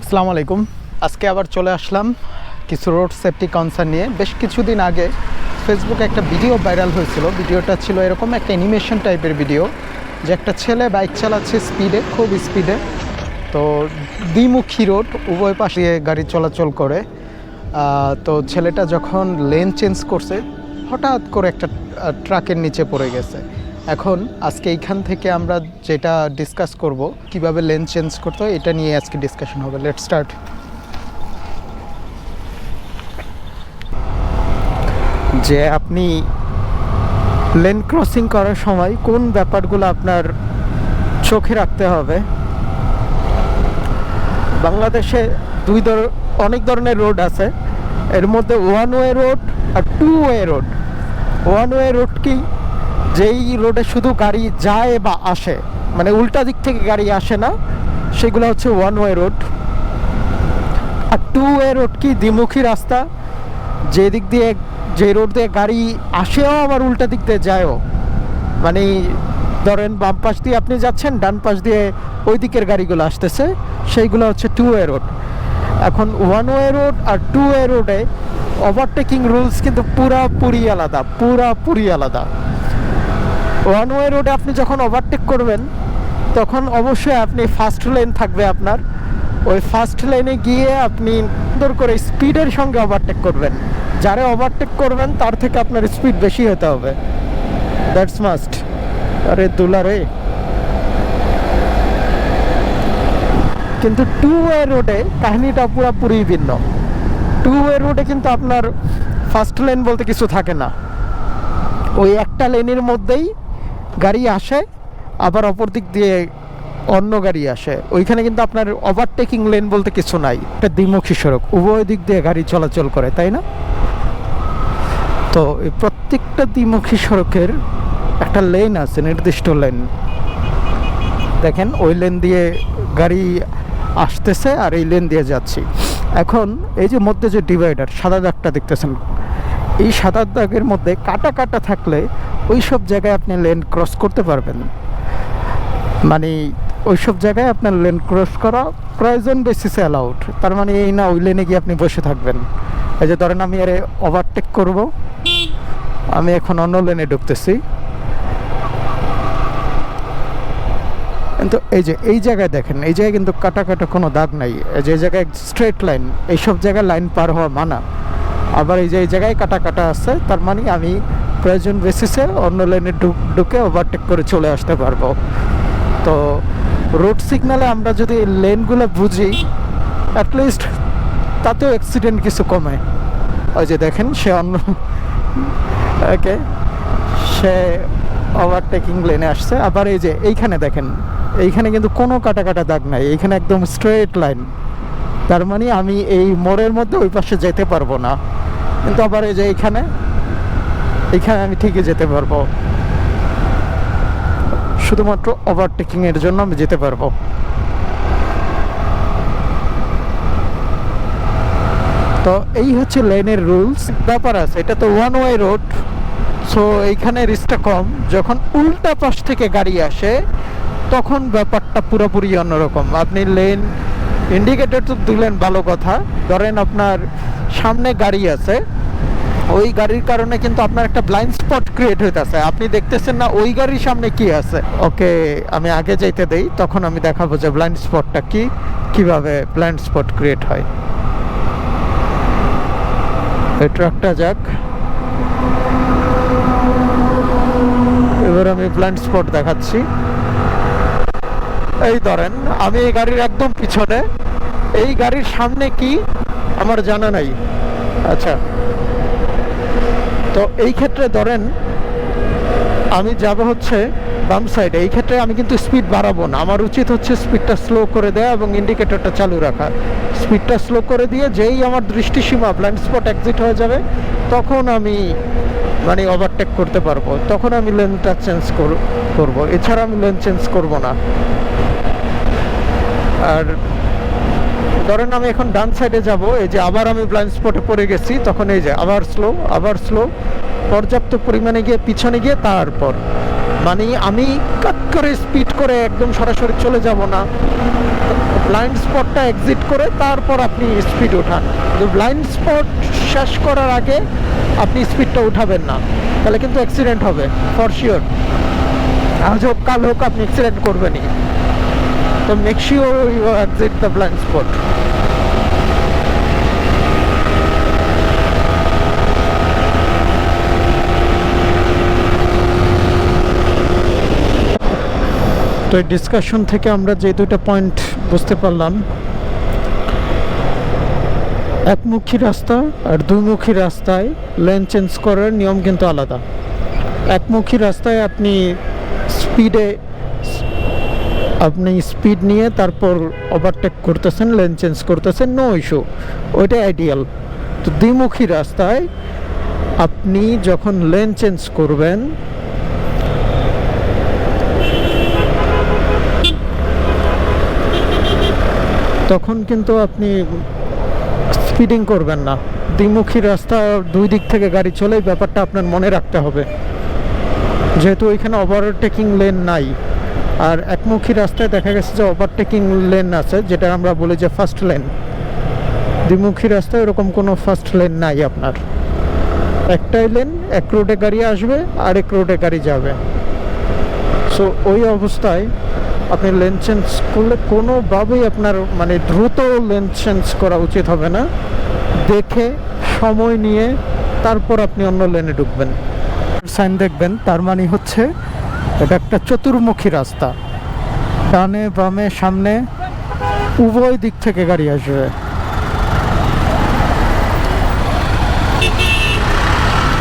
আসসালামু আলাইকুম। আজকে আবার চলে আসলাম কিছু রোড সেফটি কনসার্ন নিয়ে। বেশ কিছুদিন আগে ফেসবুকে একটা ভিডিও ভাইরাল হয়েছিল। ভিডিওটা ছিল এরকম একটা অ্যানিমেশন টাইপের ভিডিও, যে একটা ছেলে বাইক চালাচ্ছে স্পিডে, খুব স্পিডে। তো দ্বিমুখী রোড, উভয় পাশে গাড়ি চলাচল করে। তো ছেলেটা যখন লেন চেঞ্জ করছে, হঠাৎ করে একটা ট্রাকের নিচে পড়ে গেছে। এখন আজকে এইখান থেকে আমরা যেটা ডিসকাস করব, কিভাবে লেন চেঞ্জ করতে হয়, এটা নিয়ে আজকে ডিসকাশন হবে। Let's start. যে আপনি লেন ক্রসিং করার সময় কোন ব্যাপারগুলো আপনার চোখে রাখতে হবে। বাংলাদেশে অনেক ধরনের রোড আছে। এর মধ্যে ওয়ান ওয়ে রোড আর two way road. One way road কি? যেই রোডে শুধু গাড়ি যায় বা আসে, মানে উল্টা দিক থেকে গাড়ি আসে না, সেগুলো হচ্ছে ওয়ান ওয়ে রোড। আর টু ওয়ে রোড কি? দ্বিমুখী রাস্তা, যে রোড দিয়ে গাড়ি আসেও আবার উল্টা দিক দিয়ে যায়ও। মানে ধরেন বাম পাশ দিয়ে আপনি যাচ্ছেন, ডান পাশ দিয়ে ওই দিকের গাড়িগুলো আসতেছে, সেইগুলো হচ্ছে টু ওয়ে রোড। এখন ওয়ান ওয়ে রোড আর টু ওয়ে রোডে ওভারটেকিং রুলস কিন্তু পুরাপুরি আলাদা। ওয়ান ওয়ে রোডে আপনি যখন ওভারটেক করবেন, তখন অবশ্যই আপনি ফার্স্ট লেন থাকবে আপনার। ওই ফার্স্ট লেনে গিয়ে আপনি সুন্দর করে স্পিডের সঙ্গে ওভারটেক করবেন। যারা ওভারটেক করবেন তার থেকে আপনার স্পিড বেশি হতে হবে, দ্যাটস মাস্ট। আরে দুলারে। কিন্তু টু ওয়ে রোডে কাহিনীটা পুরোপুরি ভিন্ন। টু ওয়ে রোডে কিন্তু আপনার ফার্স্ট লেন বলতে কিছু থাকে না। ওই একটা লেনের মধ্যেই গাড়ি আসে, আবার অপর দিক দিয়ে অন্য গাড়ি আসে। ওইখানে কিন্তু আপনার ওভারটেকিং লেন বলতে কিছু নাই। একটা দ্বিমুখী সড়ক, উভয় দিক দিয়ে গাড়ি চলাচল করে, তাই না? তো এই প্রত্যেকটা দ্বিমুখী সড়কের একটা লেন আছে, নির্দিষ্ট লেন। দেখেন ওই লেন দিয়ে গাড়ি আসতেছে আর এই লেন দিয়ে যাচ্ছি। এখন এই যে মধ্যে যে ডিভাইডার, সাদা দাগটা দেখতেছেন, এই সাদা দাগের মধ্যে কাটা কাটা থাকলে ওই সব জায়গায় আপনি লেন ক্রস করতে পারবেন। মানে ওই সব জায়গায় আপনার লেন ক্রস করা প্রয়োজন বেসিসে অ্যালাউড। তার মানে এই না ওই লেনে গিয়ে আপনি বসে থাকবেন। এই যে ধরেন আমি আরে ওভারটেক করব, আমি এখন অন্য লেনে ঢুকতেছি, কিন্তু এই জায়গায় দেখেন, এই জায়গায় কিন্তু কাটা কাটা কোনো দাগ নাই। এই যে জায়গায় স্ট্রেট লাইন, এইসব জায়গায় লাইন পার হওয়া মানা। আবার এই জায়গায় কাটা কাটা আছে, তার মানে আমি প্রয়োজন বেসিসে অন্য লাইনে ঢুকে ওভারটেক করে চলে আসতে পারবো। তো রোড সিগনালে আমরা যদি লেনগুলো বুঝি, অ্যাটলিস্ট তাতেও অ্যাক্সিডেন্ট কিছু কমে। ওই যে দেখেন সে সে ওভারটেকিং লেনে আসছে। আবার এই যে এইখানে দেখেন, এইখানে কিন্তু কোনো কাটা কাটা দাগ নাই, এইখানে একদম স্ট্রেট লাইন। তার মানে আমি এই মোড়ের মধ্যে ওই পাশে যেতে পারবো না। কিন্তু আবার এই যে এইখানে আমি ঠিকই যেতে পারবো, শুধুমাত্র ওভারটেকিং এর জন্য আমি যেতে পারবো। তো এই হচ্ছে লেনের রুলস। ব্যাপার আছে, এটা তো ওয়ান ওয়ে রোড, সো এইখানে রিস্কটা কম। যখন উল্টা পাশ থেকে গাড়ি আসে, তখন ব্যাপারটা পুরোপুরি অন্যরকম। আপনি লেন ইন্ডিকেটর তো দিলেন, ভালো কথা। ধরেন আপনার সামনে গাড়ি আছে, ওই গাড়ির কারণে কিন্তু আপনার একটা ব্লাইন্ড স্পট ক্রিয়েট হইতেছে। আপনি দেখতেছেন না ওই গাড়ির সামনে কি আছে। ওকে, আমি আগে যাইতে দেই, তখন আমি দেখাবো যে ব্লাইন্ড স্পটটা কিভাবে ব্লাইন্ড স্পট ক্রিয়েট হয়। এই ট্রাকটা যাক, এবার আমি ব্লাইন্ড স্পট দেখাচ্ছি। এই ধরেন আমি এই গাড়ির একদম পিছনে, এই গাড়ির সামনে কি আমার জানা নাই। আচ্ছা, তো এই ক্ষেত্রে ধরেন আমি যাব হচ্ছে বাম সাইডে। এই ক্ষেত্রে আমি কিন্তু স্পিড বাড়াবো না, আমার উচিত হচ্ছে স্পিডটা স্লো করে দেওয়া এবং ইন্ডিকেটরটা চালু রাখা। স্পিডটা স্লো করে দিয়ে যেই আমার দৃষ্টিসীমা ব্লাইন্ড স্পট এক্সিট হয়ে যাবে, তখন আমি মানে ওভারটেক করতে পারবো, তখন আমি লেনটা চেঞ্জ করবো। এছাড়া আমি লেন চেঞ্জ করব না। আর ধরেন আমি এখন ডান সাইডে যাব, এই যে আবার আমি ব্লাইন্ড স্পটে পড়ে গেছি, তখন এই যে আবার স্লো, পর্যাপ্ত পরিমাণে গিয়ে পিছনে গিয়ে তারপর, মানে আমি কাট করে স্পিড করে একদম সরাসরি চলে যাব না, ব্লাইন্ড স্পটটা এক্সিট করে তারপর আপনি স্পিড উঠান। তো ব্লাইন্ড স্পট শেষ করার আগে আপনি স্পিডটা উঠাবেন না, তাহলে কিন্তু অ্যাক্সিডেন্ট হবে ফর শিওর। আজ হোক কাল হোক আপনি অ্যাক্সিডেন্ট করবেনই। তো make sure you exit the blind spot. তো এই ডিসকাশন থেকে আমরা যে দুটো পয়েন্ট বুঝতে পারলাম, একমুখী রাস্তা আর দুইমুখী রাস্তায় লেন চেঞ্জ করার নিয়ম কিন্তু আলাদা। একমুখী রাস্তায় আপনি স্পিড নিয়ে তারপর ওভারটেক করতেছেন, লেন চেঞ্জ করতেছেন, নো ইস্যু, ওইটা আইডিয়াল। তো দ্বিমুখী রাস্তায় আপনি যখন লেন চেঞ্জ করবেন তখন কিন্তু আপনি স্পিডিং করবেন না। দ্বিমুখী রাস্তা, দুই দিক থেকে গাড়ি চলে, এই ব্যাপারটা আপনার মনে রাখতে হবে, যেহেতু ওইখানে ওভারটেকিং লেন নাই। আর একমুখী রাস্তায় দেখা গেছে যে ওভারটেকিং লেন আছে, যেটা আমরা বলি যে ফার্স্ট লেন। দ্বিমুখী রাস্তায় এরকম কোনো ফার্স্ট লেন নাই আপনার, একটাই লেন, এক রোডে গাড়ি আসবে আর এক রোডে গাড়ি যাবে। সো ওই অবস্থায় আপনি লেন চেঞ্জ করলে কোনোভাবেই আপনার মানে দ্রুত লেন চেঞ্জ করা উচিত হবে না। দেখে সময় নিয়ে তারপর আপনি অন্য লেনে ঢুকবেন। সাইন দেখবেন, তার মানে হচ্ছে এটা একটা চতুর্মুখী রাস্তা, ডানে বামে সামনে উভয় দিক থেকে গাড়ি আসবে।